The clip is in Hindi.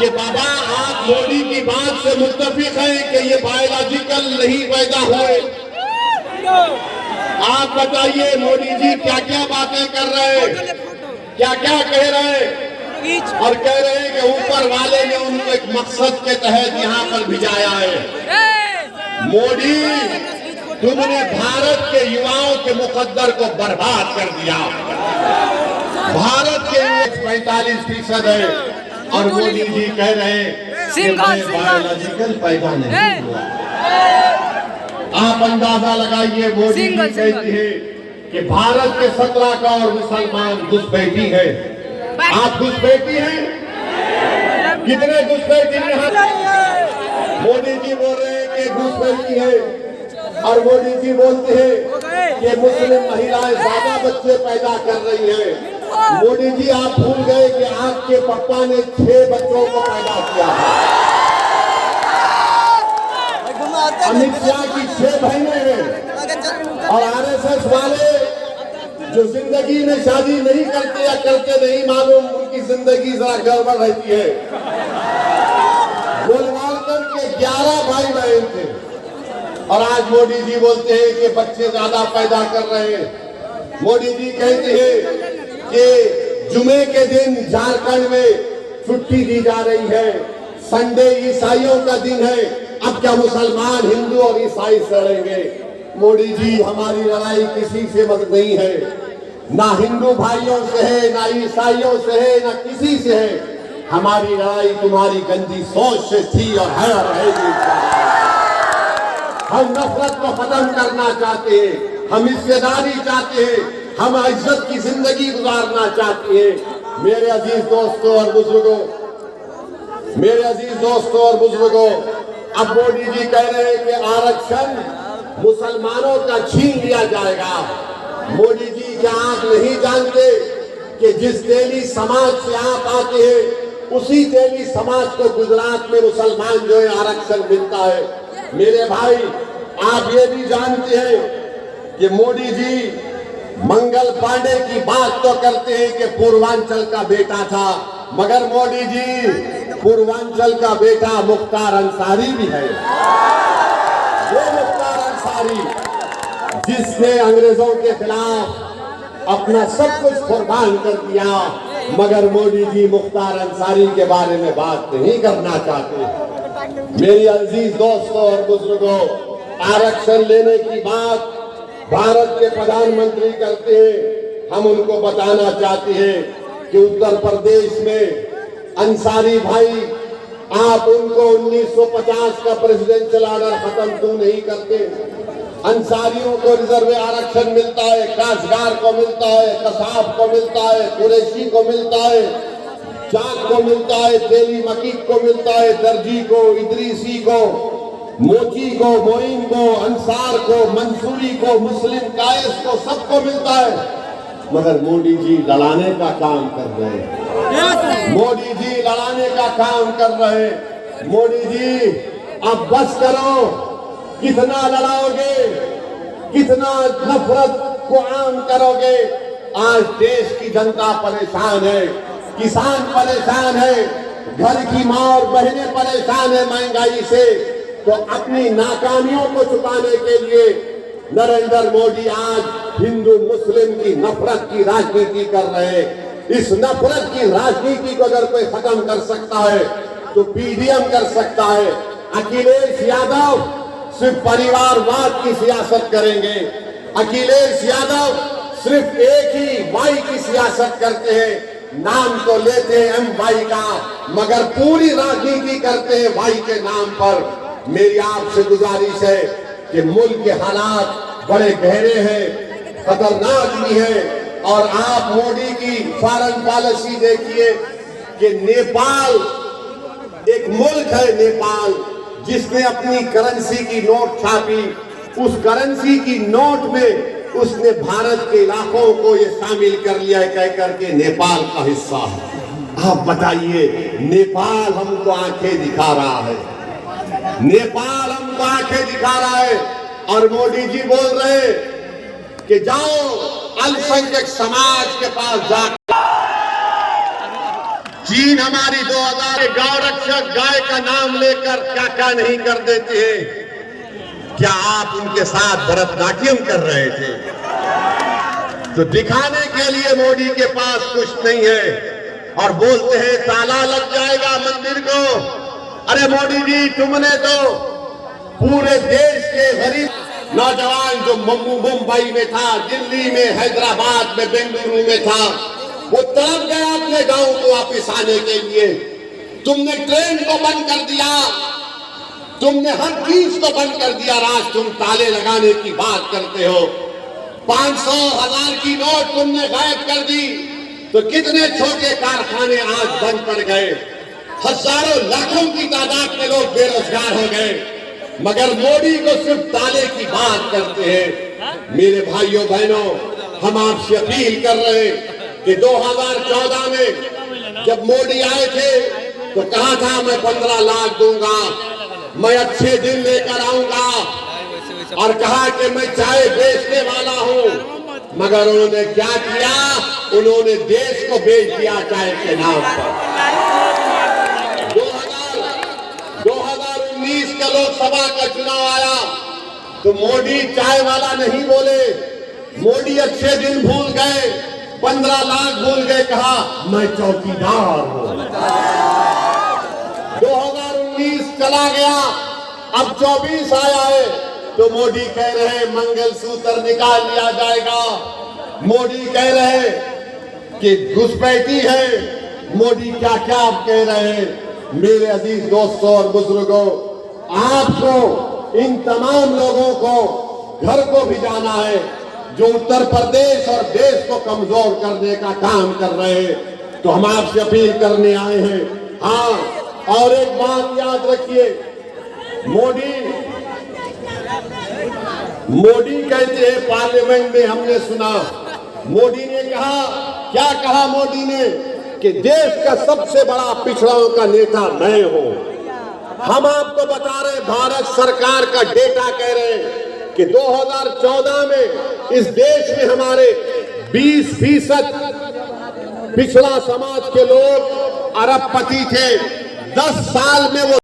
कि बाबा आप मोदी की बात से मुत्तफिक हैं कि ये बायोलॉजिकल नहीं पैदा हुए। आप बताइए मोदी जी क्या क्या बातें कर रहे हैं, क्या क्या कह रहे हैं, और कह रहे हैं कि ऊपर वाले ने उनको एक मकसद के तहत यहाँ पर भिजाया है। मोदी, तुमने भारत के युवाओं के मुकद्दर को बर्बाद कर दिया। भारत के 45% है और मोदी जी कह रहे हैं कि बायोलॉजिकल पैदा नहीं हुआ। आप अंदाजा लगाइए, मोदी जी कहती है कि भारत के 17 करोड़ मुसलमान घुसपैठी है। आप घुसपैठी हैं? कितने घुसपैठी हैं? मोदी जी बोल रहे हैं कि घुसपैठी है, और मोदी जी बोलते हैं कि मुस्लिम महिलाएं ज्यादा बच्चे पैदा कर रही हैं। मोदी जी आप भूल गए कि आपके पप्पा ने 6 बच्चों को पैदा किया है। अमित शाह की 6 बहनें हैं, और आरएसएस वाले जो जिंदगी में शादी नहीं करते या करते नहीं मालूम, उनकी जिंदगी जरा गड़बड़ रहती है। गोलवालकर के 11 भाई बहन थे, और आज मोदी जी बोलते हैं कि बच्चे ज्यादा पैदा कर रहे हैं। मोदी जी कहते हैं कि जुमे के दिन झारखंड में छुट्टी दी जा रही है, संडे ईसाइयों का दिन है। अब क्या मुसलमान, हिंदू और ईसाई लड़ेंगे? मोदी जी, हमारी लड़ाई किसी से मत नहीं है, ना हिंदू भाइयों से है, ना ईसाइयों से है, ना किसी से है। हमारी लड़ाई तुम्हारी गंदी सोच से थी और है और रहेगी। हम नफरत को खत्म करना चाहते हैं, हम हिस्सेदारी चाहते हैं, हम इज्जत की जिंदगी गुजारना चाहते हैं। मेरे अजीज दोस्तों और बुजुर्गों, मेरे अजीज दोस्तों और बुजुर्गों, अब मोदी जी कह रहे हैं कि आरक्षण मुसलमानों का छीन लिया जाएगा। मोदी जी, क्या आप नहीं जानते कि जिस तेली समाज से आप आते हैं, उसी तेली समाज को गुजरात में मुसलमान जो है आरक्षण मिलता है। मेरे भाई, आप ये भी जानते हैं कि मोदी जी मंगल पांडे की बात तो करते हैं कि पूर्वांचल का बेटा था, मगर मोदी जी, पूर्वांचल का बेटा मुख्तार अंसारी भी है। वो मुख्तार अंसारी जिसने अंग्रेजों के खिलाफ अपना सब कुछ कुर्बान कर दिया, मगर मोदी जी मुख्तार अंसारी के बारे में बात नहीं करना चाहते। मेरी अजीज दोस्तों और बुजुर्गों, आरक्षण लेने की बात भारत के प्रधानमंत्री करते हैं। हम उनको बताना चाहते हैं कि उत्तर प्रदेश में अंसारी भाई, आप उनको 1950 का प्रेसिडेंशियल ऑर्डर खत्म क्यों नहीं करते? अंसारियों को रिजर्व आरक्षण मिलता है, काश्तकार को मिलता है, कसाब को मिलता है, कुरैशी को मिलता है, चाक को मिलता है, तेली मकीक को मिलता है, दर्जी को, इदरीसी को, मोची को, मोइन को, अंसार को, मंसूरी को, मुस्लिम कायस को, सबको मिलता है। मगर मोदी जी लड़ाने का काम कर रहे हैं। मोदी जी लड़ाने का काम कर रहे हैं। मोदी जी, अब बस करो, कितना लड़ाओगे, कितना नफरत को आम करोगे? आज देश की जनता परेशान है, किसान परेशान है, घर की माँ और बहनें परेशान है महंगाई से। तो अपनी नाकामियों को छुपाने के लिए नरेंद्र मोदी आज हिंदू मुस्लिम की नफरत की राजनीति कर रहे हैं। इस नफरत की राजनीति को अगर कोई खत्म कर सकता है तो पीडीएम कर सकता है। अखिलेश यादव सिर्फ परिवारवाद की सियासत करेंगे। अखिलेश यादव सिर्फ एक ही वाई की सियासत करते हैं। नाम तो लेते हैं एम वाई का, मगर पूरी राजनीति करते हैं वाई के नाम पर। मेरी आपसे गुजारिश है कि मुल्क के हालात बड़े गहरे हैं, खतरनाक भी हैं, और आप मोदी की फॉरेन पॉलिसी देखिए कि नेपाल एक मुल्क है, नेपाल, जिसने अपनी करेंसी की नोट छापी। उस करेंसी की नोट में उसने भारत के इलाकों को ये शामिल कर लिया है, कह करके नेपाल का हिस्सा है। आप बताइए, नेपाल हमको आंखें दिखा रहा है, नेपाल हमको आंखें दिखा रहा है, और मोदी जी बोल रहे कि जाओ अल्पसंख्यक समाज के पास जा। चीन हमारी 2000 गौ रक्षक गाय का नाम लेकर क्या क्या नहीं कर देते हैं। क्या आप उनके साथ भरतनाट्यम कर रहे थे? तो दिखाने के लिए मोदी के पास कुछ नहीं है और बोलते हैं ताला लग जाएगा मंदिर को। अरे मोदी जी, तुमने तो पूरे देश के गरीब नौजवान जो मुंबई में था, दिल्ली में, हैदराबाद में, बेंगलुरु में था, वो तड़प गया अपने गांव को वापिस आने के लिए। तुमने ट्रेन को बंद कर दिया, तुमने हर चीज को बंद कर दिया। आज तुम ताले लगाने की बात करते हो। 500, 1000 की नोट तुमने गायब कर दी। तो कितने छोटे कारखाने आज बंद पड़ गए। हजारों लाखों की तादाद में लोग बेरोजगार हो गए, मगर मोदी को सिर्फ ताले की बात करते हैं। मेरे भाइयों बहनों, हम आपसे अपील कर रहे हैं कि 2014 में जब मोदी आए थे तो कहा था मैं 15 लाख दूंगा, मैं अच्छे दिन लेकर आऊंगा, और कहा कि मैं चाय बेचने वाला हूं। मगर उन्होंने क्या किया? उन्होंने देश को बेच दिया चाय के नाम पर। 2019 का लोकसभा का चुनाव आया तो मोदी चाय वाला नहीं बोले, मोदी अच्छे दिन भूल गए, 15 लाख भूल गए, कहा मैं चौकीदार हूं। 2019 चला गया, अब 24 आया है तो मोदी कह रहे मंगलसूत्र निकाल लिया जाएगा। मोदी कह रहे कि घुसपैठी है। मोदी क्या क्या आप कह रहे हैं। मेरे अजीज दोस्तों और बुजुर्गों, आपको इन तमाम लोगों को घर को भी जाना है जो उत्तर प्रदेश और देश को कमजोर करने का काम कर रहे हैं। तो हम आपसे अपील करने आए हैं। हाँ, और एक बात याद रखिए, मोदी कहते हैं पार्लियामेंट में, हमने सुना मोदी ने कहा, क्या कहा मोदी ने, कि देश का सबसे बड़ा पिछड़ाओं का नेता मैं हूं। हम आपको बता रहे, भारत सरकार का डेटा कह रहे हैं कि 2014 में इस देश में हमारे 20% पिछड़ा समाज के लोग अरबपति थे। 10 साल में वो